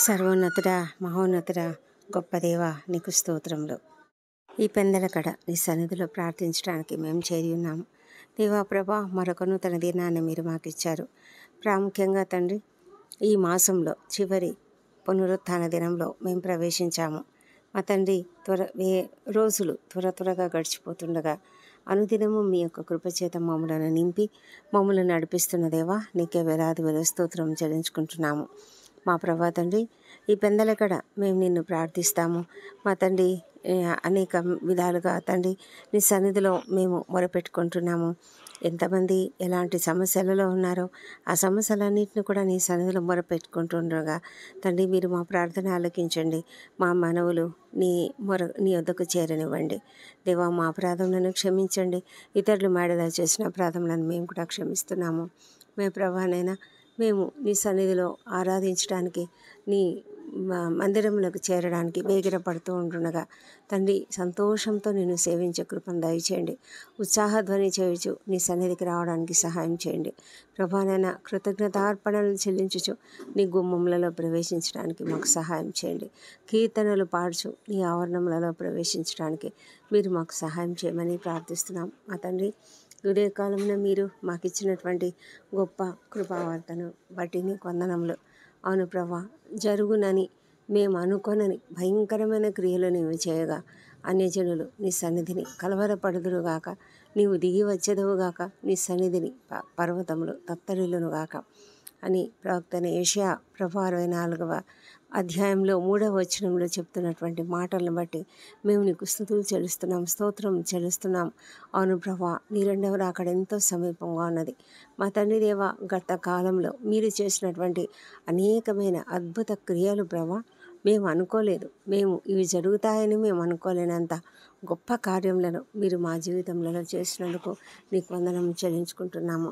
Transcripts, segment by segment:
సర్వోన్నతుడా, మహోన్నతుడా, గొప్ప దేవా, నీకు స్తోత్రములు. ఈ పెందలకడ నీ సన్నిధిలో ప్రార్థించడానికి మేము చేరి ఉన్నాము. దేవా ప్రభా, మరొక నూతన దినాన్ని మీరు మాకు ఇచ్చారు. ప్రాముఖ్యంగా తండ్రి, ఈ మాసంలో చివరి పునరుత్థాన దినంలో మేము ప్రవేశించాము. మా తండ్రి, రోజులు త్వరగా గడిచిపోతుండగా అనుదినము మీ యొక్క కృపచేత మమ్మలను నింపి మమ్మల్ని నడిపిస్తున్న దేవా, నీకే వేలాది స్తోత్రం చెల్లించుకుంటున్నాము. మా ప్రభా తండ్రి, ఈ పెందలకడ మేము నిన్ను ప్రార్థిస్తాము. మా తండ్రి, అనేక విధాలుగా తండ్రి నీ సన్నిధిలో మేము మొరపెట్టుకుంటున్నాము. ఎంతమంది ఎలాంటి సమస్యలలో ఉన్నారో ఆ సమస్యలన్నింటినీ కూడా నీ సన్నిధిలో మొరపెట్టుకుంటుండగా తండ్రి, మీరు మా ప్రార్థన ఆలకించండి. మా మనవులు నీ వద్దకు చేరనివ్వండి. దేవా, మా అపరాధములను క్షమించండి. ఇతరులు మేడలో చేసిన అపరాధములను మేము కూడా క్షమిస్తున్నాము. ప్రభానైనా మేము నీ సన్నిధిలో ఆరాధించడానికి, నీ మందిరములకు చేరడానికి వేగిరపడుతూ ఉంటుండగా తండ్రి, సంతోషంతో నిన్ను సేవించే కృపను దయచేయండి. ఉత్సాహధ్వని చేయుచు నీ సన్నిధికి రావడానికి సహాయం చేయండి. ప్రభానైనా కృతజ్ఞతార్పణలు చెల్లించుచు నీ గుమ్మములలో ప్రవేశించడానికి మాకు సహాయం చేయండి. కీర్తనలు పాడుచు నీ ఆవరణములలో ప్రవేశించడానికి మీరు మాకు సహాయం చేయమని ప్రార్థిస్తున్నాం. మా తండ్రి, ఉదయకాలంలో మీరు మాకు ఇచ్చినటువంటి గొప్ప కృపావార్తను బట్టి నీకు వందనములు. అవును ప్రభా, జరుగునని మేము అనుకొనని భయంకరమైన క్రియలు నీవు చేయగా అన్యజనులు నీ సన్నిధిని కలవరపడుదురుగాక, నీవు దిగి వచ్చేదవుగాక, నీ సన్నిధిని పర్వతములు తత్తరిల్లునుగాక అని ప్రవక్త యెషయా ప్రభా 64వ అధ్యాయంలో 3వ వచనంలో చెప్తున్నటువంటి మాటలను బట్టి మేము నీకు స్తుతులు చెల్లిస్తున్నాం, స్తోత్రం చెల్లిస్తున్నాం. అవును ప్రభా, నీ రెండవ రాకడ ఎంతో సమీపంగా ఉన్నది. మా తండ్రి దేవ, గత కాలంలో మీరు చేసినటువంటి అనేకమైన అద్భుత క్రియలు ప్రభా మేము అనుకోలేదు. ఇవి జరుగుతాయని మేము అనుకోలేనంత గొప్ప కార్యములను మీరు మా జీవితంలో చేసినందుకు నీకు వందనం చెల్లించుకుంటున్నాము.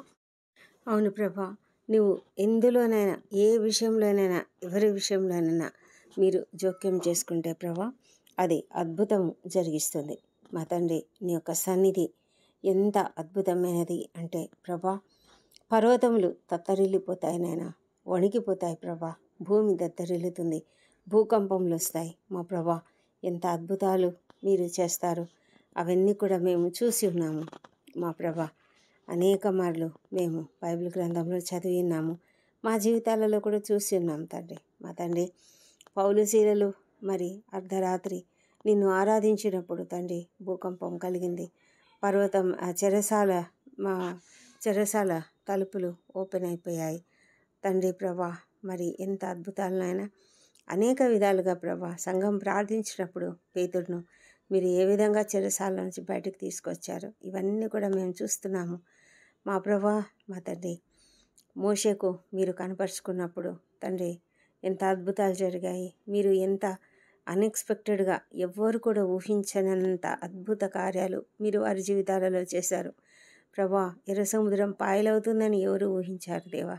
అవును ప్రభా, నువ్వు ఎందులోనైనా, ఏ విషయంలోనైనా, ఎవరి విషయంలోనైనా మీరు జోక్యం చేసుకుంటే ప్రభా అది అద్భుతం జరిగిస్తుంది. మా తండ్రి, నీ యొక్క సన్నిధి ఎంత అద్భుతమైనది అంటే ప్రభా, పర్వతములు తత్తరిల్లిపోతాయి నాయన, వణికిపోతాయి ప్రభా, భూమి దద్దరిల్లుతుంది, భూకంపములు వస్తాయి. మా ప్రభా, ఎంత అద్భుతాలు మీరు చేస్తారు, అవన్నీ కూడా మేము చూసి ఉన్నాము. మా ప్రభా, అనేక మార్లు మేము బైబిల్ గ్రంథంలో చదివి ఉన్నాము, మా జీవితాలలో కూడా చూసి ఉన్నాం తండ్రి. మా తండ్రి, పౌలు శీలలు మరి అర్ధరాత్రి నిన్ను ఆరాధించినప్పుడు తండ్రి భూకంపం కలిగింది. పర్వతం చెరసాల తలుపులు ఓపెన్ అయిపోయాయి తండ్రి. ప్రభా, మరి ఎంత అద్భుతాలనైనా అనేక విధాలుగా ప్రభా, సంఘం ప్రార్థించినప్పుడు పేతురును మీరు ఏ విధంగా చెరసాల నుంచి బయటకు తీసుకొచ్చారు, ఇవన్నీ కూడా మేము చూస్తున్నాము. మా ప్రభా, మా తండ్రి, మోషేకు మీరు కనపరుచుకున్నప్పుడు తండ్రి ఎంత అద్భుతాలు జరిగాయి. మీరు ఎంత అన్ఎక్స్పెక్టెడ్గా, ఎవ్వరు కూడా ఊహించనంత అద్భుత కార్యాలు మీరు వారి జీవితాలలో చేశారు ప్రభా. ఎర్ర సముద్రం పాయలవుతుందని ఎవరు ఊహించారు దేవా.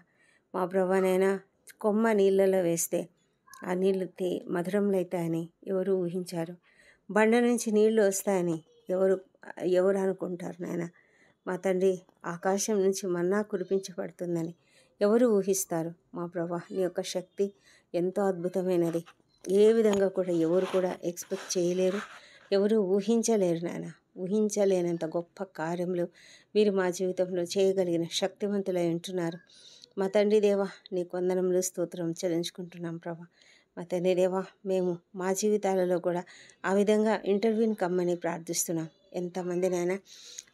మా ప్రభానైనా కొమ్మ నీళ్ళలో వేస్తే ఆ నీళ్ళు మధురంలో అవుతాయని ఎవరు ఊహించారు. బండ నుంచి నీళ్లు వస్తాయని ఎవరు అనుకుంటారు నాయన. మా తండ్రి, ఆకాశం నుంచి మన్నా కురిపించబడుతుందని ఎవరు ఊహిస్తారు. మా ప్రభా, నీ యొక్క శక్తి ఎంతో అద్భుతమైనది. ఏ విధంగా కూడా ఎవరు కూడా ఎక్స్పెక్ట్ చేయలేరు, ఎవరు ఊహించలేరు నాయన. ఊహించలేనంత గొప్ప కార్యములు మీరు మా జీవితంలో చేయగలిగిన శక్తివంతులై ఉంటున్నారు. మా తండ్రి దేవా, నీకు వందనములు, స్తోత్రం చెల్లించుకుంటున్నాం ప్రభా. మా తండ్రి దేవా, మేము మా జీవితాలలో కూడా ఆ విధంగా ఇంటర్వ్యూని కమ్మని ప్రార్థిస్తున్నాం. ఎంతమందినైనా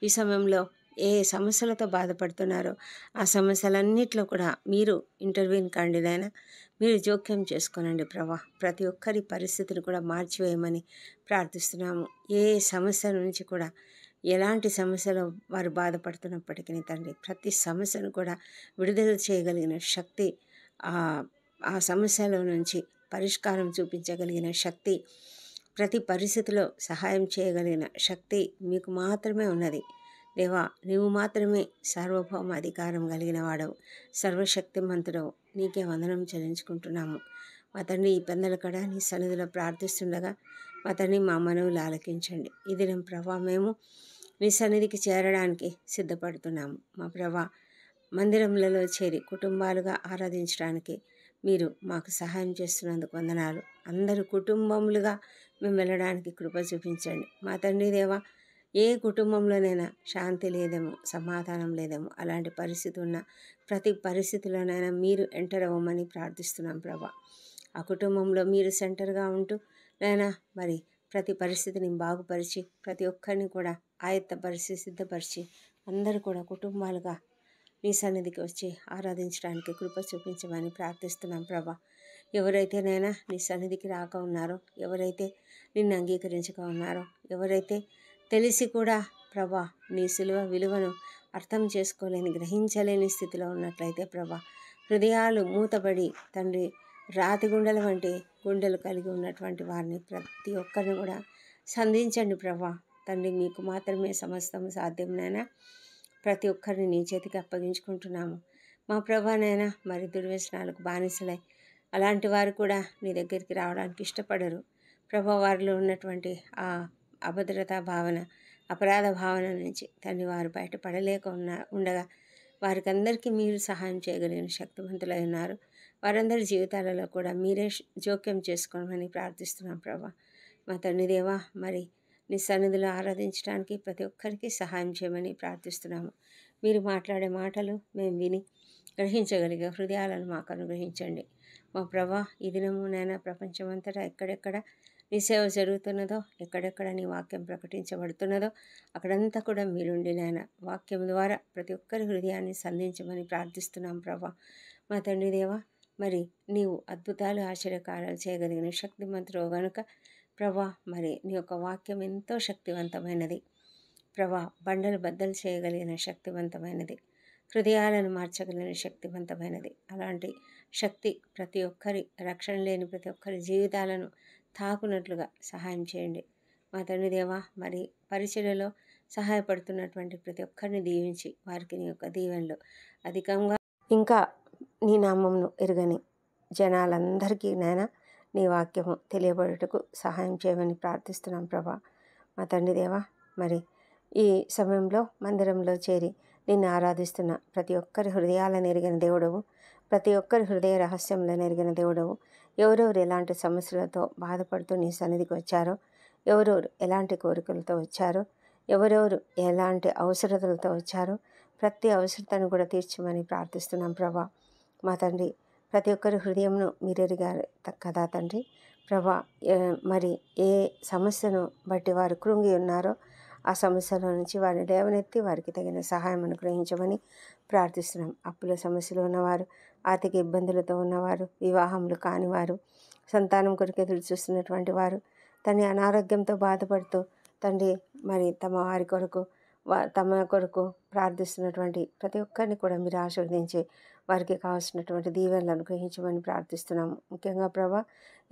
ఈ సమయంలో ఏ సమస్యలతో బాధపడుతున్నారో ఆ సమస్యలన్నిట్లో కూడా మీరు ఇంటర్వ్యూని కండి నాయన, మీరు జోక్యం చేసుకోనండి ప్రభా. ప్రతి ఒక్కరి పరిస్థితిని కూడా మార్చివేయమని ప్రార్థిస్తున్నాము. ఏ సమస్య నుంచి కూడా, ఎలాంటి సమస్యలో వారు బాధపడుతున్నప్పటికీ తండ్రి, ప్రతి సమస్యను కూడా విడుదల చేయగలిగిన శక్తి, ఆ సమస్యలో నుంచి పరిష్కారం చూపించగలిగిన శక్తి, ప్రతి పరిస్థితిలో సహాయం చేయగలిగిన శక్తి మీకు మాత్రమే ఉన్నది దేవా. నీవు మాత్రమే సార్వభౌమ అధికారం కలిగిన వాడవు, సర్వశక్తిమంతుడవు. నీకే వందనం చెల్లించుకుంటున్నాము. మా తండ్రి, ఈ పెందలకడ నీ సన్నిధిలో ప్రార్థిస్తుండగా మా తండ్రి, మా మనవులు ఆలకించండి. ఈ దినం ప్రభా, మేము నీ సన్నిధికి చేరడానికి సిద్ధపడుతున్నాము. మా ప్రభా, మందిరములలో చేరి కుటుంబాలుగా ఆరాధించడానికి మీరు మాకు సహాయం చేస్తున్నందుకు వందనాలు. అందరూ కుటుంబములుగా మేము వెళ్ళడానికి కృప చూపించండి. మా తండ్రి దేవా, ఏ కుటుంబంలోనైనా శాంతి లేదేమో, సమాధానం లేదేమో, అలాంటి పరిస్థితి ఉన్న ప్రతి పరిస్థితిలోనైనా మీరు ఎంటర్ అవ్వమని ప్రార్థిస్తున్నాం ప్రభా. ఆ కుటుంబంలో మీరు సెంటర్గా ఉంటూ నైనా మరి ప్రతి పరిస్థితిని బాగుపరిచి ప్రతి ఒక్కరిని కూడా ఆయత్తపరిచి సిద్ధపరిచి అందరూ కూడా కుటుంబాలుగా నీ సన్నిధికి వచ్చి ఆరాధించడానికి కృప చూపించమని ప్రార్థిస్తున్నాం ప్రభా. ఎవరైతేనైనా నీ సన్నిధికి రాక ఉన్నారో, ఎవరైతే నిన్ను అంగీకరించక ఉన్నారో, ఎవరైతే తెలిసి కూడా ప్రభా నీ సిలువ విలువను అర్థం చేసుకోలేని గ్రహించలేని స్థితిలో ఉన్నట్లయితే ప్రభా, హృదయాలు మూతబడి తండ్రి రాతి గుండెల వంటి గుండెలు కలిగి ఉన్నటువంటి వారిని ప్రతి ఒక్కరిని కూడా సంధించండి ప్రభా. తండ్రి మీకు మాత్రమే సమస్తం సాధ్యంనైనా ప్రతి ఒక్కరిని నీ చేతికి అప్పగించుకుంటున్నాము. మా ప్రభానైనా మరి దుర్వ్యసనాలకు బానిసలై అలాంటి వారు కూడా నీ దగ్గరికి రావడానికి ఇష్టపడరు ప్రభా. వారిలో ఉన్నటువంటి ఆ అభద్రతా భావన, అపరాధ భావన నుంచి తండ్రి వారు బయటపడలేక ఉండగా వారికి అందరికీ మీరు సహాయం చేయగలిగిన శక్తివంతులై ఉన్నారు. వారందరి జీవితాలలో కూడా మీరే జోక్యం చేసుకోమని ప్రార్థిస్తున్నాం ప్రభా. మా తండ్రి దేవా, మరి నీ సన్నిధిలో ఆరాధించడానికి ప్రతి ఒక్కరికి సహాయం చేయమని ప్రార్థిస్తున్నాము. మీరు మాట్లాడే మాటలు మేము విని గ్రహించగలిగే హృదయాలను మాకు అనుగ్రహించండి. మా ప్రభా, ఈ దినమునైనా ప్రపంచమంతటా ఎక్కడెక్కడ నీ సేవ జరుగుతున్నదో, ఎక్కడెక్కడ నీ వాక్యం ప్రకటించబడుతున్నదో అక్కడంతా కూడా మీరుండి నాయన వాక్యం ద్వారా ప్రతి ఒక్కరి హృదయాన్ని సంధించమని ప్రార్థిస్తున్నాం ప్రభా. మా తండ్రి దేవా, మరి నీవు అద్భుతాలు ఆశ్చర్యకార్యాలు చేయగలిగిన శక్తిమంతుడు గనుక ప్రభా, మరి నీ యొక్క వాక్యం ఎంతో శక్తివంతమైనది ప్రభా. బండలు బద్దలు చేయగలిగిన శక్తివంతమైనది, హృదయాలను మార్చగలిగిన శక్తివంతమైనది. అలాంటి శక్తి ప్రతి ఒక్కరి రక్షణ లేని ప్రతి ఒక్కరి జీవితాలను తాకునట్లుగా సహాయం చేయండి. మా తండ్రి దేవా, మరి పరిచర్యలో సహాయపడుతున్నటువంటి ప్రతి ఒక్కరిని దీవించి వారికి నీ యొక్క దీవెనలు అధికంగా ఇంకా నీ నామమును ఎరుగని జనాలందరికీ నాయన నీ వాక్యము తెలియబడుటకు సహాయం చేయమని ప్రార్థిస్తున్నాం ప్రభా. మా తండ్రి దేవా, మరి ఈ సమయంలో మందిరంలో చేరి నిన్ను ఆరాధిస్తున్న ప్రతి ఒక్కరి హృదయాలను ఎరిగిన దేవుడవు, ప్రతి ఒక్కరి హృదయ రహస్యంలో ఎరిగిన దేవుడవు. ఎవరెవరు ఎలాంటి సమస్యలతో బాధపడుతూ నీ సన్నిధికి వచ్చారో, ఎవరెవరు ఎలాంటి కోరికలతో వచ్చారో, ఎవరెవరు ఎలాంటి అవసరతలతో వచ్చారో ప్రతి అవసరతను కూడా తీర్చమని ప్రార్థిస్తున్నాం ప్రభా. మా తండ్రి, ప్రతి ఒక్కరి హృదయంను మీరెరిగారు కదా తండ్రి ప్రభా. మరి ఏ సమస్యను బట్టి వారు కృంగి ఉన్నారో ఆ సమస్యల నుంచి వారిని లేవనెత్తి వారికి తగిన సహాయం అనుగ్రహించమని ప్రార్థిస్తున్నాం. అప్పుల సమస్యలు ఉన్నవారు, ఆర్థిక ఇబ్బందులతో ఉన్నవారు, వివాహములు కానివారు, సంతానం కొరకు ఎదురు చూస్తున్నటువంటి వారు, తండ్రి అనారోగ్యంతో బాధపడుతూ తండ్రి మరి తమ కొరకు ప్రార్థిస్తున్నటువంటి ప్రతి ఒక్కరిని కూడా మీరు ఆశీర్వదించి వారికి కావాల్సినటువంటి దీవెనలు అనుగ్రహించమని ప్రార్థిస్తున్నాము. ముఖ్యంగా ప్రభా,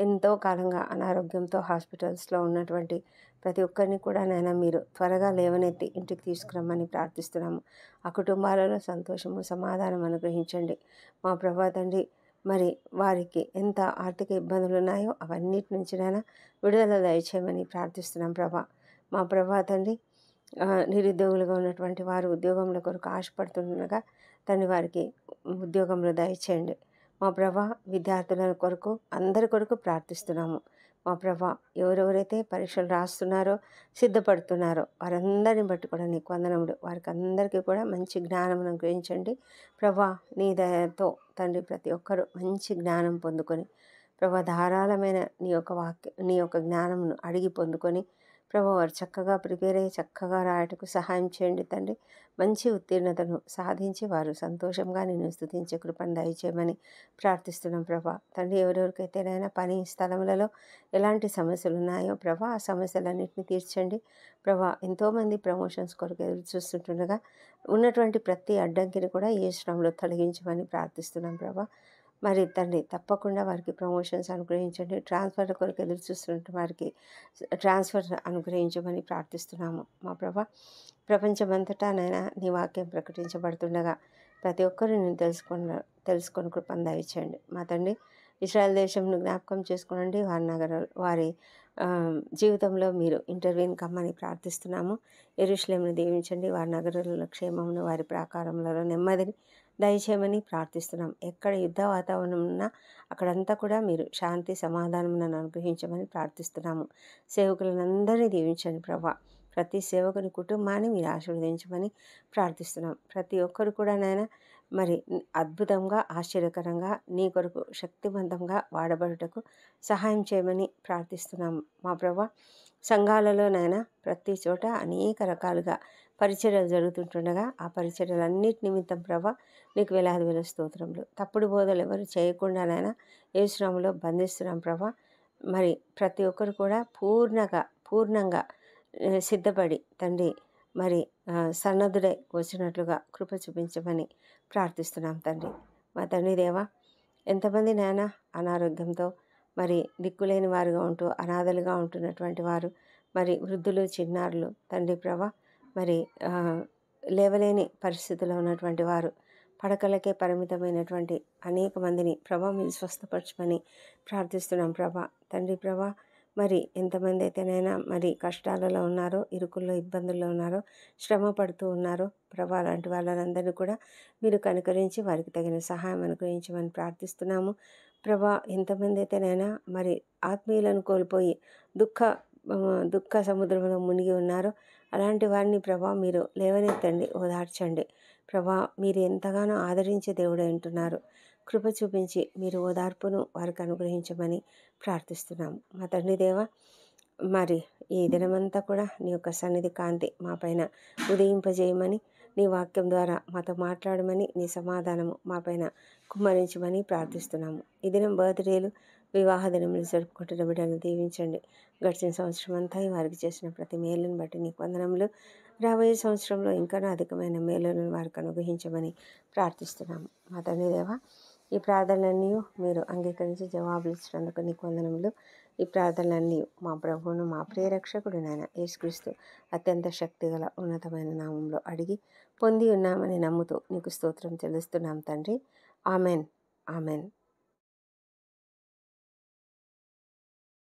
ఎంతో కాలంగా అనారోగ్యంతో హాస్పిటల్స్లో ఉన్నటువంటి ప్రతి ఒక్కరిని కూడా నాయన మీరు త్వరగా లేవనెత్తి ఇంటికి తీసుకురమ్మని ప్రార్థిస్తున్నాము. ఆ కుటుంబాలలో సంతోషము, సమాధానం అనుగ్రహించండి మా ప్రభా తండ్రి. మరి వారికి ఎంత ఆర్థిక ఇబ్బందులు ఉన్నాయో అవన్నిటి నుంచినైనా విడుదల దయచేయమని ప్రార్థిస్తున్నాం ప్రభా. మా ప్రభా తండ్రి, నిరుద్యోగులుగా ఉన్నటువంటి వారు ఉద్యోగంలో కొరకు ఆశపడుతుండగా తండ్రి వారికి ఉద్యోగంలో దయచేయండి. మా ప్రభా, విద్యార్థుల కొరకు అందరి కొరకు ప్రార్థిస్తున్నాము. మా ప్రభా, ఎవరెవరైతే పరీక్షలు రాస్తున్నారో, సిద్ధపడుతున్నారో వారందరిని బట్టి కూడా నీకు వందనములు. వారికి అందరికీ కూడా మంచి జ్ఞానం అనుగ్రహించండి ప్రభా. నీ దయతో తండ్రి ప్రతి ఒక్కరూ మంచి జ్ఞానం పొందుకొని ప్రభా, ధారాళమైన నీ యొక్క జ్ఞానమును అడిగి పొందుకొని ప్రభా వారు చక్కగా ప్రిపేర్ అయ్యి చక్కగా రాయటకు సహాయం చేయండి తండ్రి. మంచి ఉత్తీర్ణతను సాధించి వారు సంతోషంగా నిన్ను స్తుతించే కృపను దయచేయమని ప్రార్థిస్తున్నాం ప్రభా తండ్రి. ఎవరెవరికైతేనైనా పని స్థలములలో ఎలాంటి సమస్యలు ఉన్నాయో ప్రభా, ఆ సమస్యలన్నింటినీ తీర్చండి ప్రభా. ఎంతోమంది ప్రమోషన్స్ కొరకు ఎదురు చూస్తుండగా ఉన్నటువంటి ప్రతి అడ్డంకిని కూడా ఏ శ్రమలో తొలగించమని ప్రార్థిస్తున్నాం ప్రభా. మరి తండ్రి తప్పకుండా వారికి ప్రమోషన్స్ అనుగ్రహించండి. ట్రాన్స్ఫర్ కొరకు ఎదురు చూస్తున్న వారికి ట్రాన్స్ఫర్ అనుగ్రహించమని ప్రార్థిస్తున్నాము మా ప్రభా. ప్రపంచమంతటానైనా నీ వాక్యం ప్రకటించబడుతుండగా ప్రతి ఒక్కరూ నేను తెలుసుకొని కృపను దయచేయండి మా తండ్రి. ఇశ్రాయేల్ దేశంను జ్ఞాపకం చేసుకోనండి. వారి జీవితంలో మీరు ఇంటర్వ్యూని కమ్మని ప్రార్థిస్తున్నాము. యెరూషలేమును దీవించండి, వారి నగరాలలో క్షేమమును, వారి ప్రాకారములలో నెమ్మదిని దయచేయమని ప్రార్థిస్తున్నాం. ఎక్కడ యుద్ధ వాతావరణం ఉన్నా అక్కడంతా కూడా మీరు శాంతి సమాధానములను అనుగ్రహించమని ప్రార్థిస్తున్నాము. సేవకులందరినీ దీవించండి ప్రభా. ప్రతి సేవకుని కుటుంబాన్ని మీరు ఆశీర్వదించమని ప్రార్థిస్తున్నాం. ప్రతి ఒక్కరు కూడా నాయన మరి అద్భుతంగా, ఆశ్చర్యకరంగా నీ కొరకు శక్తివంతంగా వాడబడుటకు సహాయం చేయమని ప్రార్థిస్తున్నాం మా ప్రభా. సంఘాలలో నాయన ప్రతి చోట అనేక రకాలుగా పరిచర్యలు జరుగుతుంటుండగా ఆ పరిచర్యలన్నిటి నిమిత్తం ప్రభా నీకు వేలాది వేల స్తోత్రములు. తప్పుడు బోధలు ఎవరు చేయకుండా నాయన యేసు నామములో బంధిస్తున్నాం ప్రభా. మరి ప్రతి ఒక్కరు కూడా పూర్ణంగా సిద్ధపడి తండ్రి మరి సన్నద్ధుడై వచ్చినట్లుగా కృప చూపించమని ప్రార్థిస్తున్నాం తండ్రి. మా తండ్రి దేవా, ఎంతమంది నాయన అనారోగ్యంతో మరి దిక్కులేని వారుగా ఉంటూ అనాథలుగా ఉంటున్నటువంటి వారు, మరి వృద్ధులు చిన్నారులు తండ్రి ప్రభా, మరి లేవలేని పరిస్థితిలో ఉన్నటువంటి వారు, పడకలకే పరిమితమైనటువంటి అనేక మందిని ప్రభా మీరు స్వస్థపరచమని ప్రార్థిస్తున్నాం ప్రభా. తండ్రి ప్రభా, మరి ఎంతమంది అయితేనైనా మరి కష్టాలలో ఉన్నారో, ఇరుకుల్లో ఇబ్బందుల్లో ఉన్నారో, శ్రమ పడుతూ ఉన్నారో ప్రభా, అలాంటి వాళ్ళందరినీ కూడా మీరు కనుకరించి వారికి తగిన సహాయం అనుగ్రహించమని ప్రార్థిస్తున్నాము ప్రభా. ఎంతమంది అయితేనైనా మరి ఆత్మీయులను కోల్పోయి దుఃఖ సముద్రంలో మునిగి ఉన్నారో అలాంటి వారిని ప్రభా మీరు లేవనెత్తండి, ఓదార్చండి ప్రభా. మీరు ఎంతగానో ఆదరించే దేవుడే అంటున్నారు. కృప చూపించి మీరు ఓదార్పును వారికి అనుగ్రహించమని ప్రార్థిస్తున్నాము మా తండ్రి దేవ. మరి ఈ దినమంతా కూడా నీ యొక్క సన్నిధి కాంతి మా పైన ఉదయింపజేయమని, నీ వాక్యం ద్వారా మాతో మాట్లాడమని, నీ సమాధానము మా పైన కుమ్మరించమని ప్రార్థిస్తున్నాము. ఈ దినం బర్త్డేలు, వివాహ దినములు జరుపుకుంటున్న బిడ్డలను దీవించండి. గడిచిన సంవత్సరం అంతా వారికి చేసిన ప్రతి మేలును బట్టి నీకు వందనములు. రాబోయే సంవత్సరంలో ఇంకా అధికమైన మేలులను వారికి అనుగ్రహించమని ప్రార్థిస్తున్నాము మా తండ్రి దేవ. ఈ ప్రార్థనలన్నీ మీరు అంగీకరించి జవాబులు ఇచ్చినందుకు నీకు వందనములు. ఈ ప్రార్థనలన్నీ మా ప్రభువును మా ప్రియరక్షకుడు నాయన యేసుక్రీస్తు అత్యంత శక్తిగల ఉన్నతమైన నామంలో అడిగి పొంది ఉన్నామని నమ్ముతూ నీకు స్తోత్రం చెల్లిస్తున్నాం తండ్రి. Amen, amen.